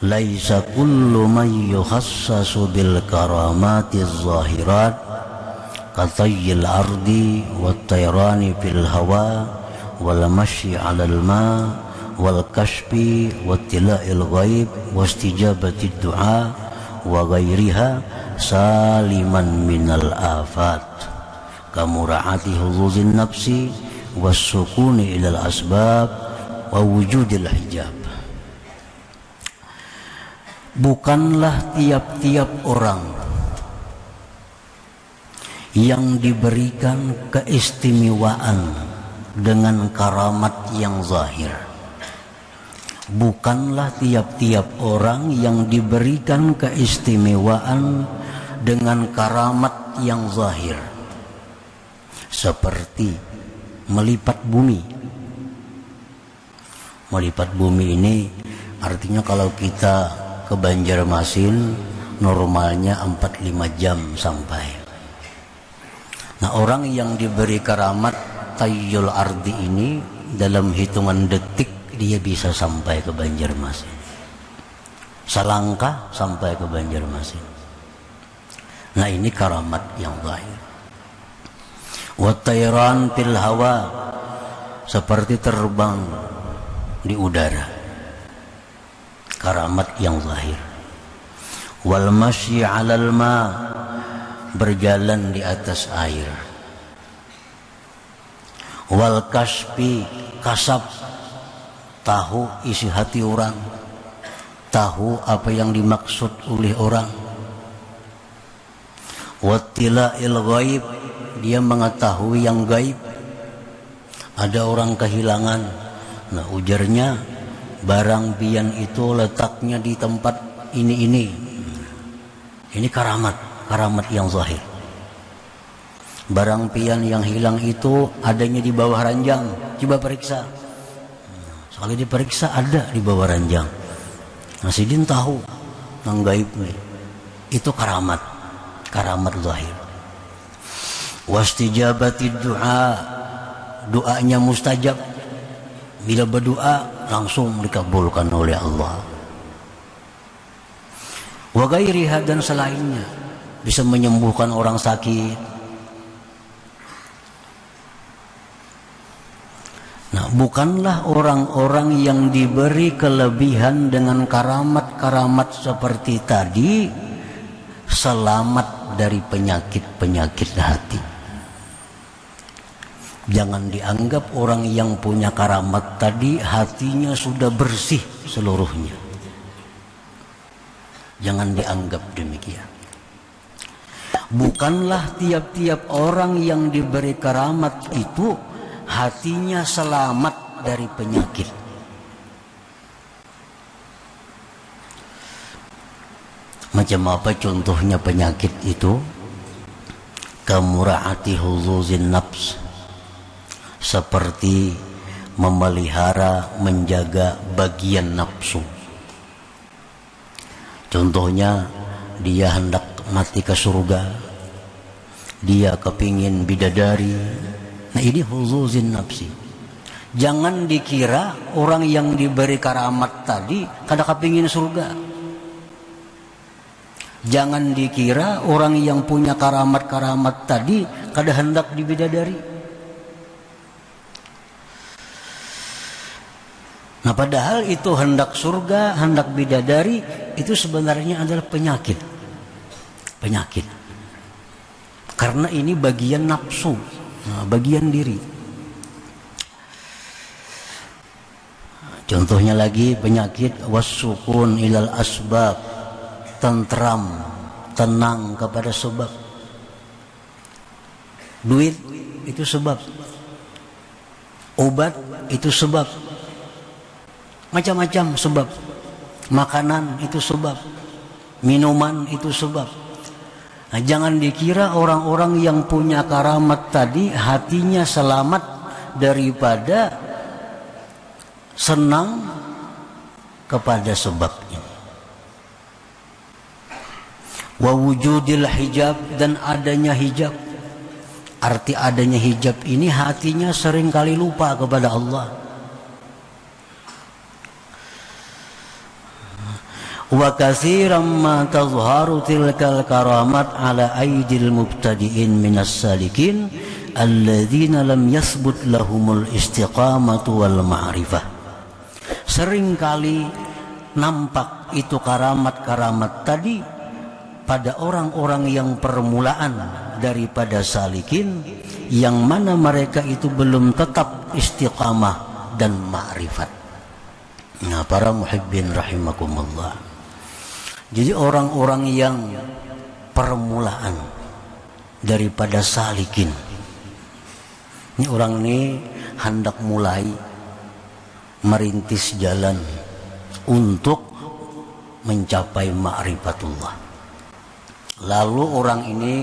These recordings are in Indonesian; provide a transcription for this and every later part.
laisa kullu man yukhassasu bil karamatiz zahirat katayyil ardi wat tayrani fil hawa wal masyi 'alal ma wal kashfi wat tila'il ghaib wastijabatid du'a wa ghairiha saliman minal afat kamura'ati huzuzin nafsi wassukuni ilal asbab wa wujudil hijab. Bukanlah tiap-tiap orang yang diberikan keistimewaan dengan karamat yang zahir. Bukanlah tiap-tiap orang yang diberikan keistimewaan dengan karamat yang zahir, seperti melipat bumi. Melipat bumi ini artinya kalau kita ke Banjarmasin normalnya 4-5 jam sampai. Nah, orang yang diberi karamat tayyul ardi ini dalam hitungan detik dia bisa sampai ke Banjarmasin. Selangkah sampai ke Banjarmasin. Nah, ini karamat yang zahir. Wa tayran fil hawa, seperti terbang di udara. Karamat yang zahir. Wal masyi 'alal ma, berjalan di atas air. Wal kasfi, kasab, tahu isi hati orang, tahu apa yang dimaksud oleh orang. Wattila'il ghaib, dia mengetahui yang gaib. Ada orang kehilangan, nah ujarnya barang pian itu letaknya di tempat ini. Ini karamat yang zahir. Barang pian yang hilang itu adanya di bawah ranjang, coba periksa. Soalnya diperiksa ada di bawah ranjang. Nah, Sidin tahu yang gaib itu karamat zahir. Wastijabati du'a, doanya mustajab. Bila berdoa langsung dikabulkan oleh Allah. Wa ghairiha, dan selainnya, bisa menyembuhkan orang sakit. Nah, bukanlah orang-orang yang diberi kelebihan dengan karamat-karamat seperti tadi selamat dari penyakit-penyakit hati. Jangan dianggap orang yang punya karamat tadi hatinya sudah bersih seluruhnya. Jangan dianggap demikian. Bukanlah tiap-tiap orang yang diberi karamat itu hatinya selamat dari penyakit. Macam apa contohnya penyakit itu? Kamura'ati huzuzin nafs, seperti memelihara, menjaga bagian nafsu. Contohnya, dia hendak mati ke surga, dia kepingin bidadari. Nah, ini huzuzin nafsi. Jangan dikira orang yang diberi karamat tadi kada kepingin surga. Jangan dikira orang yang punya karamat-karamat tadi kada hendak dibidadari. Nah, padahal itu hendak surga, hendak bidadari, itu sebenarnya adalah penyakit. Karena ini bagian nafsu, bagian diri. Contohnya lagi penyakit wassukun ilal asbab, tentram, tenang kepada sebab. Duit itu sebab, obat itu sebab, macam-macam sebab. Makanan itu sebab, minuman itu sebab. Nah, jangan dikira orang-orang yang punya karamat tadi hatinya selamat daripada senang kepada sebab ini. Wa wujudil hijab, dan adanya hijab. Arti adanya hijab ini hatinya sering kali lupa kepada Allah. wa katsiran ma tazharu tilkal karamat ala aidil mubtadi'in minas salikin alladzina lam yathbut lahumul istiqamatu wal ma'rifah. Seringkali nampak itu karamat-karamat tadi pada orang-orang yang permulaan daripada salikin, yang mana mereka itu belum tetap istiqamah dan ma'rifat. Nah, para muhibbin rahimakumullah, jadi orang-orang yang permulaan daripada salikin, ini orang ini hendak mulai merintis jalan untuk mencapai ma'rifatullah. Lalu orang ini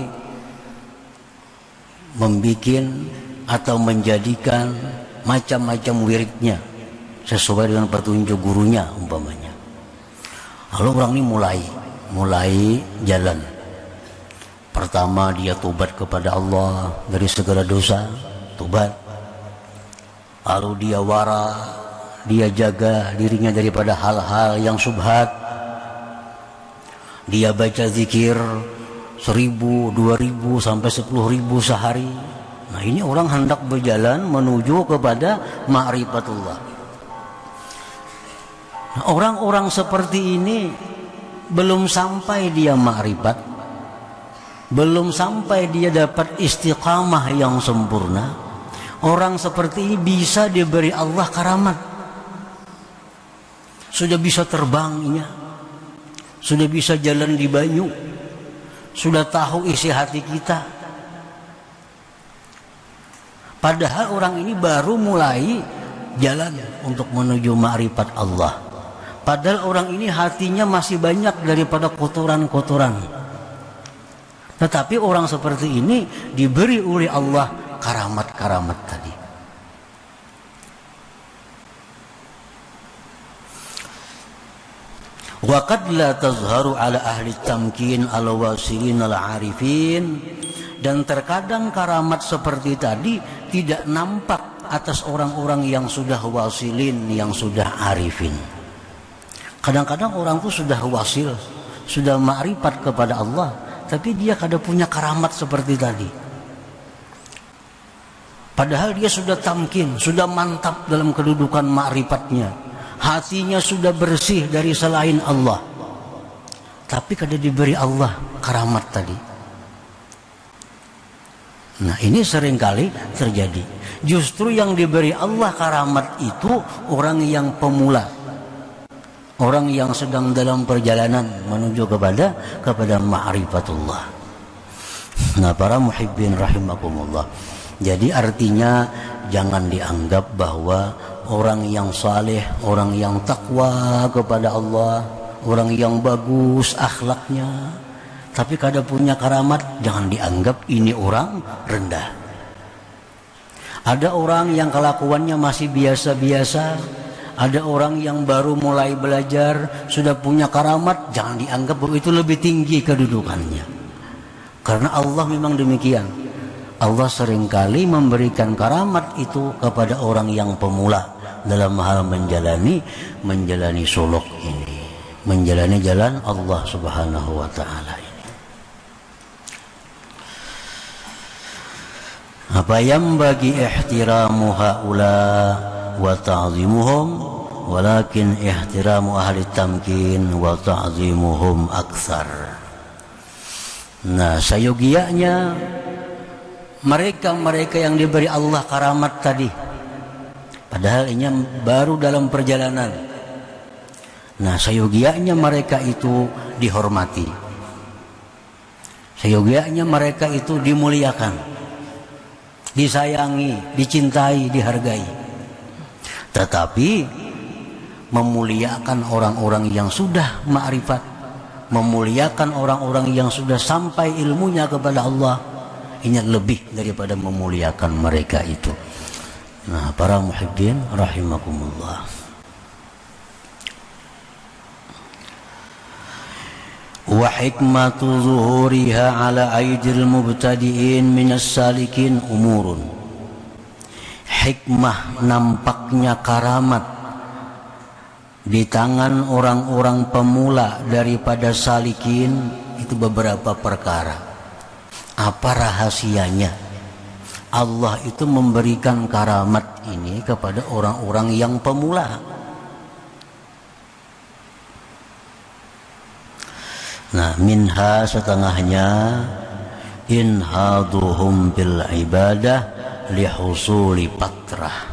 membikin atau menjadikan macam-macam wiridnya sesuai dengan petunjuk gurunya umpamanya. Lalu orang ini mulai jalan. Pertama dia tobat kepada Allah dari segala dosa, tobat. Lalu dia wara, dia jaga dirinya daripada hal-hal yang syubhat. Dia baca zikir 1000, 2000 sampai 10.000 sehari. Nah, ini orang hendak berjalan menuju kepada ma'rifatullah. Nah, orang-orang seperti ini belum sampai dia ma'rifat, belum sampai dia dapat istiqamah yang sempurna. Orang seperti ini bisa diberi Allah karamat. Sudah bisa terbangnya, sudah bisa jalan di banyu, sudah tahu isi hati kita. Padahal orang ini baru mulai jalan untuk menuju ma'rifat Allah. Padahal orang ini hatinya masih banyak daripada kotoran-kotoran. Tetapi orang seperti ini diberi oleh Allah karamat-karamat tadi. Wa qad la tazharu ala ahli tamkin al-wasilin al-arifin, dan terkadang karamat seperti tadi tidak nampak atas orang-orang yang sudah wasilin, yang sudah arifin. Kadang-kadang orang itu sudah wasil, sudah ma'rifat kepada Allah, tapi dia kada punya karamat seperti tadi. Padahal dia sudah tamkin, sudah mantap dalam kedudukan ma'rifatnya. Hatinya sudah bersih dari selain Allah, tapi kada diberi Allah karamat tadi. Nah, ini seringkali terjadi. Justru yang diberi Allah karamat itu orang yang pemula, orang yang sedang dalam perjalanan menuju kepada ma'rifatullah. Nah, para muhibbin rahimakumullah, jadi artinya jangan dianggap bahwa orang yang saleh, orang yang takwa kepada Allah, orang yang bagus akhlaknya, tapi kada punya karamat, jangan dianggap ini orang rendah. Ada orang yang kelakuannya masih biasa-biasa, ada orang yang baru mulai belajar, sudah punya karamat, jangan dianggap bahwa itu lebih tinggi kedudukannya. Karena Allah memang demikian. Allah seringkali memberikan karamat itu kepada orang yang pemula dalam hal menjalani suluk ini, menjalani jalan Allah Subhanahu wa taala ini. Apa yang bagi ihtiramu haula wa ta'zimuhum, walakin ihtiramu ahli tamkin wa ta'zimuhum aktsar. Nah, sayogianya mereka yang diberi Allah karamat tadi, padahal ini baru dalam perjalanan. Nah, sayogianya mereka itu dihormati, sayogianya mereka itu dimuliakan, disayangi, dicintai, dihargai. Tetapi memuliakan orang-orang yang sudah ma'rifat, memuliakan orang-orang yang sudah sampai ilmunya kepada Allah, ini lebih daripada memuliakan mereka itu. Nah, para muhibbin rahimakumullah, wa hikmatu zuhuriha ala aidil mubtadi'in minas salikin umurun. Hikmah nampaknya karamat di tangan orang-orang pemula daripada salikin itu beberapa perkara. Apa rahasianya? Allah itu memberikan karamat ini kepada orang-orang yang pemula. Nah, minha setengahnya inhaduhum bil ibadah lihusuli patrah.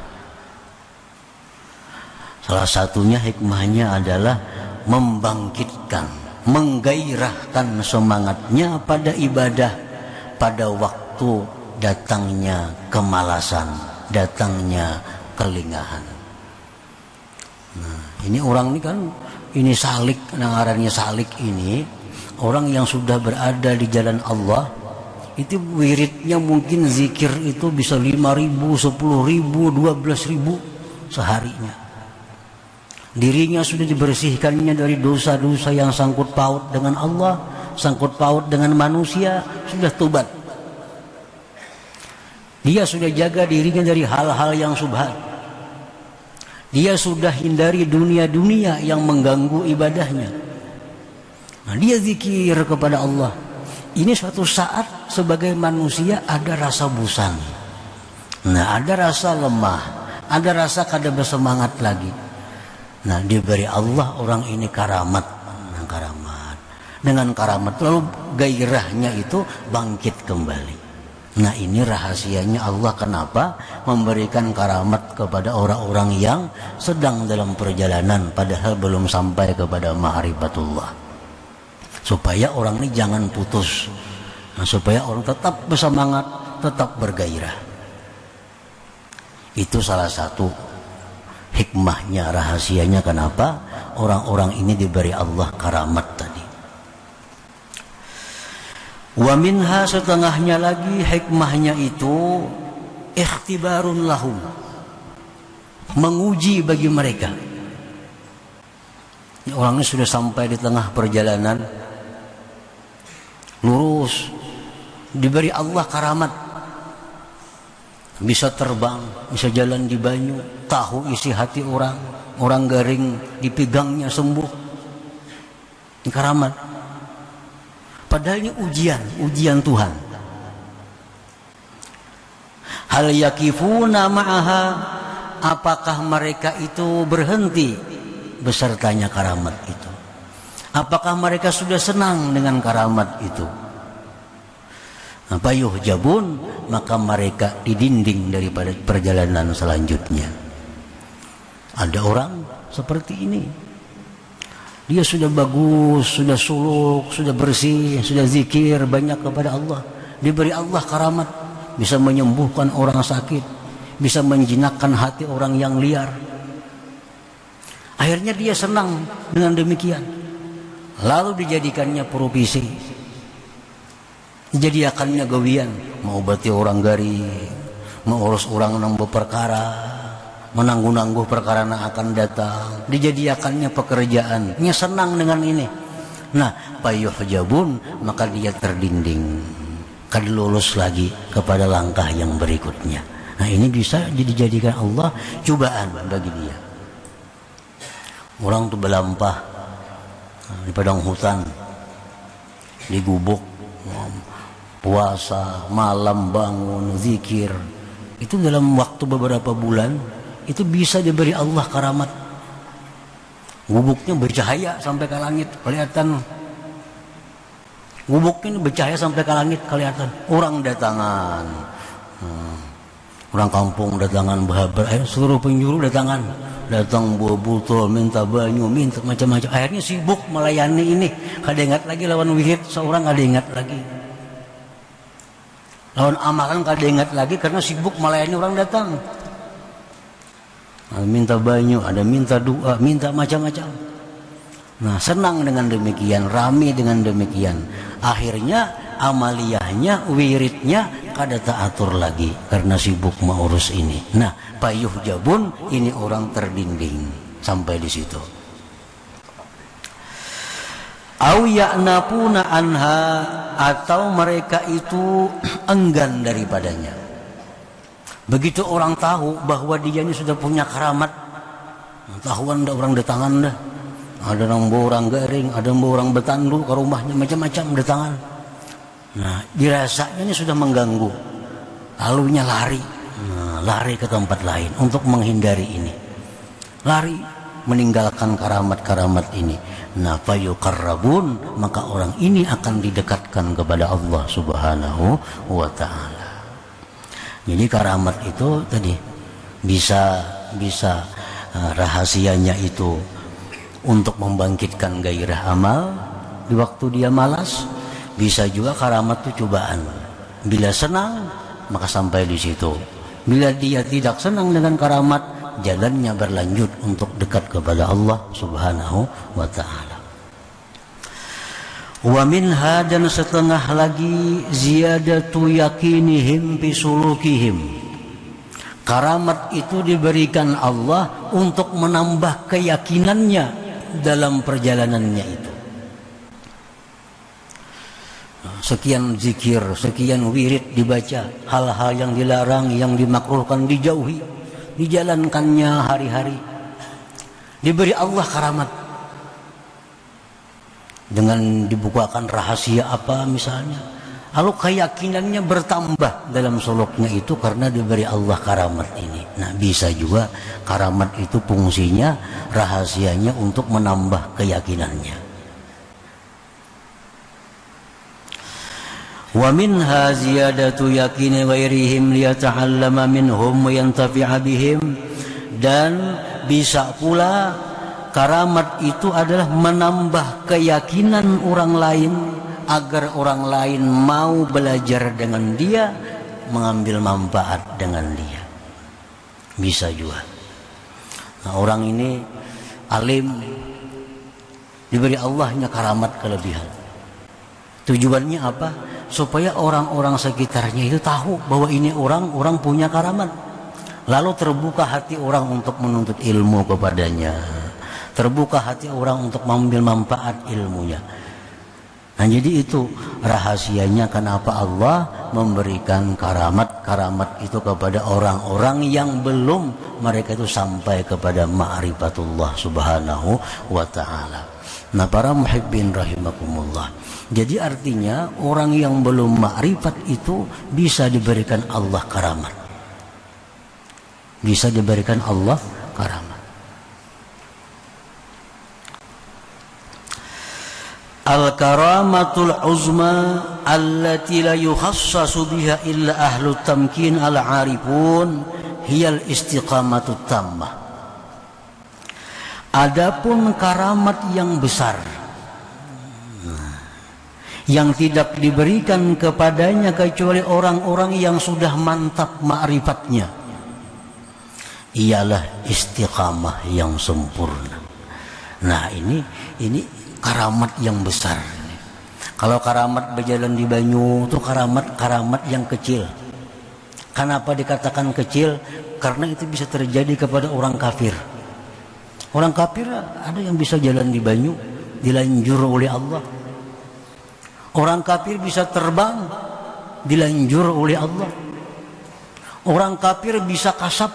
Salah satunya hikmahnya adalah membangkitkan, menggairahkan semangatnya pada ibadah pada waktu datangnya kemalasan, datangnya kelingahan. Nah, ini orang ini kan, ini salik, nangarannya salik ini, orang yang sudah berada di jalan Allah, itu wiridnya mungkin zikir itu bisa 5.000, 10.000, 12.000 seharinya. Dirinya sudah dibersihkannya dari dosa-dosa yang sangkut paut dengan Allah, sangkut paut dengan manusia, sudah tobat. Dia sudah jaga dirinya dari hal-hal yang subhat. Dia sudah hindari dunia-dunia yang mengganggu ibadahnya. Nah, dia zikir kepada Allah. Ini suatu saat sebagai manusia ada rasa bosan. Nah, ada rasa lemah, ada rasa kada bersemangat lagi. Nah, diberi Allah orang ini karamat. Nah, karamat. Dengan karamat lalu gairahnya itu bangkit kembali. Nah, ini rahasianya Allah kenapa memberikan karamat kepada orang-orang yang sedang dalam perjalanan padahal belum sampai kepada ma'rifatullah. Supaya orang ini jangan putus. Nah, supaya orang tetap bersemangat, tetap bergairah. Itu salah satu hikmahnya, rahasianya kenapa orang-orang ini diberi Allah karamat tadi. Wa minha setengahnya lagi hikmahnya itu ikhtibarun lahum, menguji bagi mereka. Orangnya sudah sampai di tengah perjalanan lurus, diberi Allah karamat, bisa terbang, bisa jalan di banyu, tahu isi hati orang, orang garing dipegangnya sembuh. Ini karamat. Padahal ini ujian Tuhan. Hal yakifuna ma'aha, apakah mereka itu berhenti besertanya karamat itu? Apakah mereka sudah senang dengan karamat itu? Apa yuhjabun, maka mereka didinding daripada perjalanan selanjutnya. Ada orang seperti ini, dia sudah bagus, sudah suluk, sudah bersih, sudah zikir banyak kepada Allah, diberi Allah karamat, bisa menyembuhkan orang sakit, bisa menjinakkan hati orang yang liar. Akhirnya dia senang dengan demikian, lalu dijadikannya profesi, dijadikannya gawian, mengobati orang garing, mengurus orang yang berperkara, menangguh-nangguh perkara yang akan datang, dijadikannya pekerjaan, dia senang dengan ini. Nah, payuhjabun, maka dia terdinding, kada lulus lagi kepada langkah yang berikutnya. Nah, ini bisa dijadikan Allah cobaan bagi dia. Orang tuh berlampah di padang hutan, di gubuk, puasa, malam bangun, zikir. Itu dalam waktu beberapa bulan itu bisa diberi Allah karamat. Gubuknya bercahaya sampai ke langit, kelihatan. Gubuknya bercahaya sampai ke langit, kelihatan. Orang datangan, orang kampung datangan, berhabar, seluruh penjuru datangan, datang buah botol, minta banyu, minta macam-macam. Akhirnya sibuk melayani ini. Kada ingat lagi lawan wirid, seorang kada ingat lagi. Lawan amalan kada ingat lagi karena sibuk melayani orang datang. Minta banyu, ada minta doa, minta macam-macam. Nah, senang dengan demikian, ramai dengan demikian. Akhirnya amaliyahnya, wiridnya kada teratur lagi karena sibuk mengurus ini. Nah, payuh jabun ini orang terdinding sampai di situ. Au ya'napuna anha, atau mereka itu enggan daripadanya. Begitu orang tahu bahwa dia ini sudah punya karamat, Tahuan dah orang datangan dah. Ada orang garing, ada orang betandu ke rumahnya, macam-macam datangan. Nah, dirasanya sudah mengganggu. Lalunya lari, lari ke tempat lain untuk menghindari ini. Lari meninggalkan karamat-karamat ini. Nah, fayuqarrabun, maka orang ini akan didekatkan kepada Allah Subhanahu wa taala. Jadi karamat itu tadi bisa rahasianya itu untuk membangkitkan gairah amal di waktu dia malas. Bisa juga karamat itu cobaan. Bila senang maka sampai di situ. Bila dia tidak senang dengan karamat, jalannya berlanjut untuk dekat kepada Allah Subhanahu wa taala. Wa minha, dan setengah lagi, ziyadatu yakinihim bi sulukihim. Karamat itu diberikan Allah untuk menambah keyakinannya dalam perjalanannya itu. Sekian zikir, sekian wirid dibaca, hal-hal yang dilarang, yang dimakruhkan dijauhi, dijalankannya hari-hari. Diberi Allah karamat dengan dibukakan rahasia apa misalnya, lalu keyakinannya bertambah dalam suluknya itu karena diberi Allah karamat ini. Nah, bisa juga karamat itu fungsinya, rahasianya untuk menambah keyakinannya. Wa minha ziyadatu yaqini ghairihim liyata'allama minhum wa yantafi'a bihim. Dan bisa pula karamat itu adalah menambah keyakinan orang lain agar orang lain mau belajar dengan dia, mengambil manfaat dengan dia. Bisa juga. Nah, orang ini alim, diberi Allahnya karamat kelebihan. Tujuannya apa? Supaya orang-orang sekitarnya itu tahu bahwa ini orang punya karamat. Lalu terbuka hati orang untuk menuntut ilmu kepadanya. Terbuka hati orang untuk mengambil manfaat ilmunya. Nah, jadi itu rahasianya kenapa Allah memberikan karamat itu kepada orang-orang yang belum mereka itu sampai kepada ma'rifatullah Subhanahu wa ta'ala. Nah, para muhibbin rahimakumullah. Jadi artinya orang yang belum ma'rifat itu bisa diberikan Allah karamat. Bisa diberikan Allah karamat. Al-karamatul uzma allati la yukhassasu biha illa ahlu tamkin al-arifun hiyal istiqamatut tammah. Adapun karamat yang besar yang tidak diberikan kepadanya kecuali orang-orang yang sudah mantap ma'rifatnya, ialah istiqamah yang sempurna. Nah, ini karamat yang besar. Kalau karamat berjalan di banyu itu karamat yang kecil. Kenapa dikatakan kecil? Karena itu bisa terjadi kepada orang kafir. Orang kafir ada yang bisa jalan di banyu, dilanjur oleh Allah. Orang kafir bisa terbang, dilanjur oleh Allah. Orang kafir bisa kasab,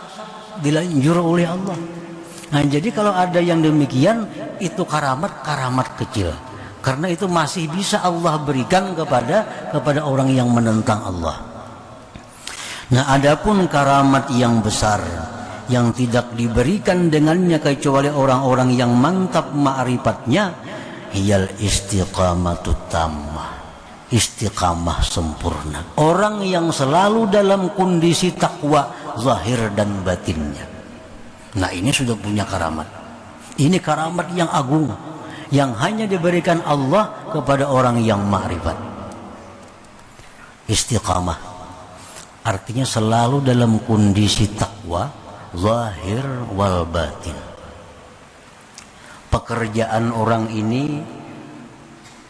dilanjur oleh Allah. Nah, jadi kalau ada yang demikian, itu karamat kecil. Karena itu masih bisa Allah berikan kepada orang yang menentang Allah. Nah, adapun karamat yang besar yang tidak diberikan dengannya kecuali orang-orang yang mantap ma'rifatnya, hiyal istiqamatut tammah, istiqamah sempurna. Orang yang selalu dalam kondisi takwa zahir dan batinnya. Nah, ini sudah punya karamat. Ini karamat yang agung yang hanya diberikan Allah kepada orang yang ma'rifat. Istiqamah artinya selalu dalam kondisi takwa zahir wal batin. Pekerjaan orang ini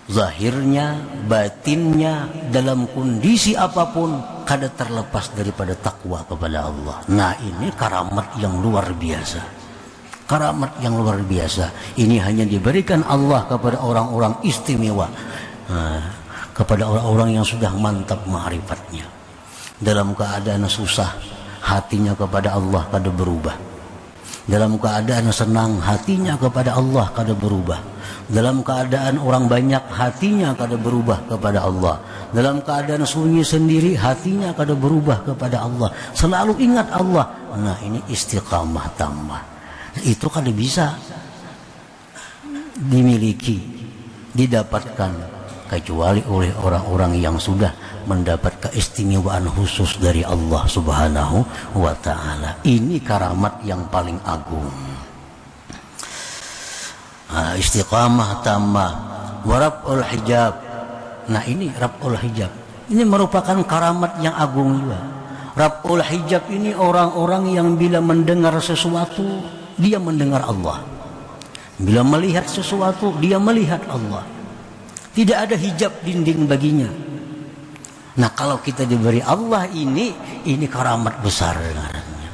zahirnya, batinnya dalam kondisi apapun kada terlepas daripada takwa kepada Allah. Nah, ini karamat yang luar biasa. Karamat yang luar biasa. Ini hanya diberikan Allah kepada orang-orang istimewa, kepada orang-orang yang sudah mantap ma'rifatnya. Dalam keadaan susah, hatinya kepada Allah kada berubah. Dalam keadaan senang, hatinya kepada Allah kada berubah. Dalam keadaan orang banyak, hatinya kada berubah kepada Allah. Dalam keadaan sunyi sendiri, hatinya kada berubah kepada Allah. Selalu ingat Allah. Nah, ini istiqamah tammah. Itu kada bisa dimiliki, didapatkan kecuali oleh orang-orang yang sudah mendapat keistimewaan khusus dari Allah Subhanahu wa ta'ala. Ini karamat yang paling agung. Istiqamah tammah wa raf'ul hijab. Nah, ini raf'ul hijab. Ini merupakan karamat yang agung juga. Raf'ul hijab ini orang-orang yang bila mendengar sesuatu, dia mendengar Allah. Bila melihat sesuatu, dia melihat Allah. Tidak ada hijab dinding baginya. Nah, kalau kita diberi Allah ini karamat besar dengarannya.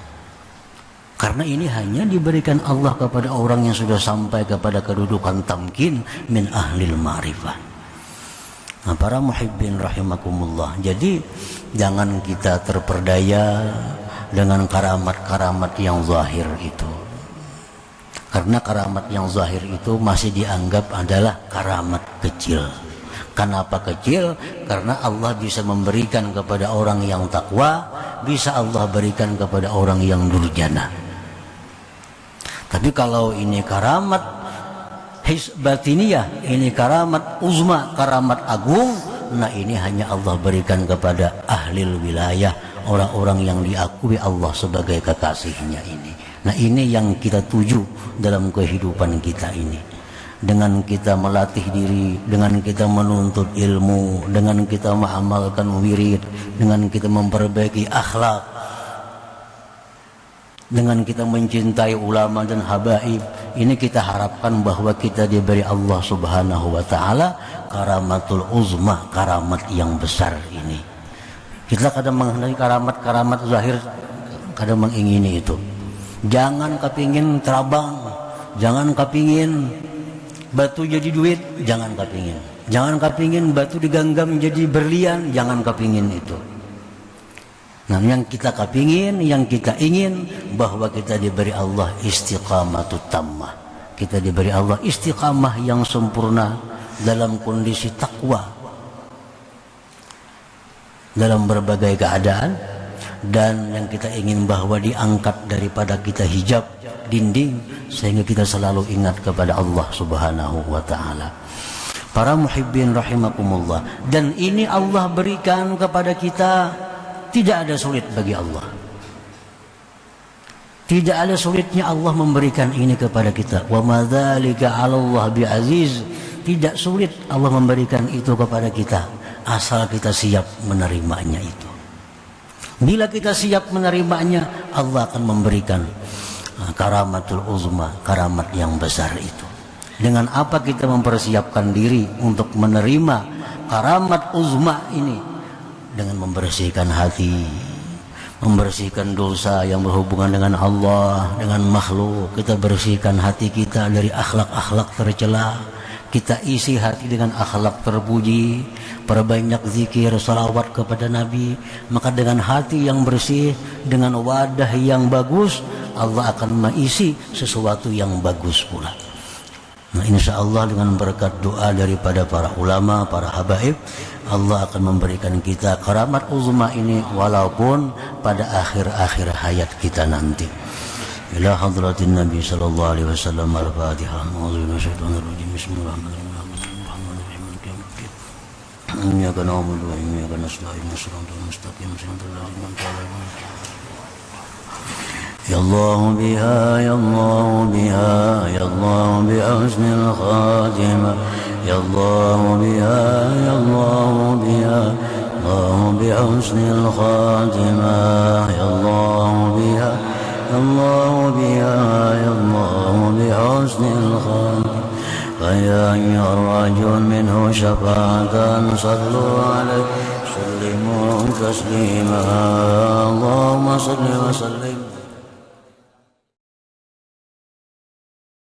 Karena ini hanya diberikan Allah kepada orang yang sudah sampai kepada kedudukan tamkin min ahlil ma'rifah. Nah, para muhibbin rahimakumullah. Jadi jangan kita terperdaya dengan karamat-karamat yang zahir itu. Karena karamat yang zahir itu masih dianggap adalah karamat kecil. Kenapa kecil? Karena Allah bisa memberikan kepada orang yang takwa, bisa Allah berikan kepada orang yang durjana. Tapi kalau ini karamat batiniyah, ini karamat uzma, karamat agung, nah ini hanya Allah berikan kepada ahlil wilayah, orang-orang yang diakui Allah sebagai kekasihnya ini. Nah, ini yang kita tuju dalam kehidupan kita ini. Dengan kita melatih diri, dengan kita menuntut ilmu, dengan kita mengamalkan wirid, dengan kita memperbaiki akhlak, dengan kita mencintai ulama dan habaib, ini kita harapkan bahwa kita diberi Allah Subhanahu wa ta'ala karamatul uzma, karamat yang besar ini. Kita kadang menghendaki karamat-karamat zahir, kadang mengingini itu. Jangan kepingin terabang, jangan kepingin batu jadi duit, jangan kepingin. Jangan kepingin batu digenggam jadi berlian, jangan kepingin itu. Nah, yang kita kepingin, yang kita ingin, bahwa kita diberi Allah istiqamatut tammah. Kita diberi Allah istiqamah yang sempurna dalam kondisi takwa dalam berbagai keadaan. Dan yang kita ingin bahwa diangkat daripada kita hijab dinding, sehingga kita selalu ingat kepada Allah Subhanahu wa ta'ala. Para muhibbin rahimakumullah. Dan ini Allah berikan kepada kita, tidak ada sulit bagi Allah. Tidak ada sulitnya Allah memberikan ini kepada kita. Wa madzalika 'alallah bi'aziz. Tidak sulit Allah memberikan itu kepada kita, asal kita siap menerimanya itu. Bila kita siap menerimanya, Allah akan memberikan karamatul uzma, karamat yang besar itu. Dengan apa kita mempersiapkan diri untuk menerima karamat uzma ini? Dengan membersihkan hati, membersihkan dosa yang berhubungan dengan Allah, dengan makhluk. Kita bersihkan hati kita dari akhlak-akhlak tercela. Kita isi hati dengan akhlak terpuji, perbanyak zikir, salawat kepada Nabi. Maka dengan hati yang bersih, dengan wadah yang bagus, Allah akan mengisi sesuatu yang bagus pula. Nah, insya Allah dengan berkat doa daripada para ulama, para habaib, Allah akan memberikan kita karamat uzma ini walaupun pada akhir-akhir hayat kita nanti. Ila hadratin Nabi sallallahu alaihi wasallam al-Fatihah. Bismillahirrahmanirrahim. Iyyaka na'budu wa iyyaka nasta'in. Shiratal mustaqim. Shiratal ladzina an'amta 'alaihim. Ya Allah biha, ya Allah biha, ya Allah bi husnil khatimah. Ya Allah biha, ya Allah biha, Allah bi husnil khatimah. Ya Allah biha, Allah biha, ya Allah بحسن الخاتم فيا أيها الرجل منه شفاعة صلوا عليه سلموا تسليما اللهم صل وسلم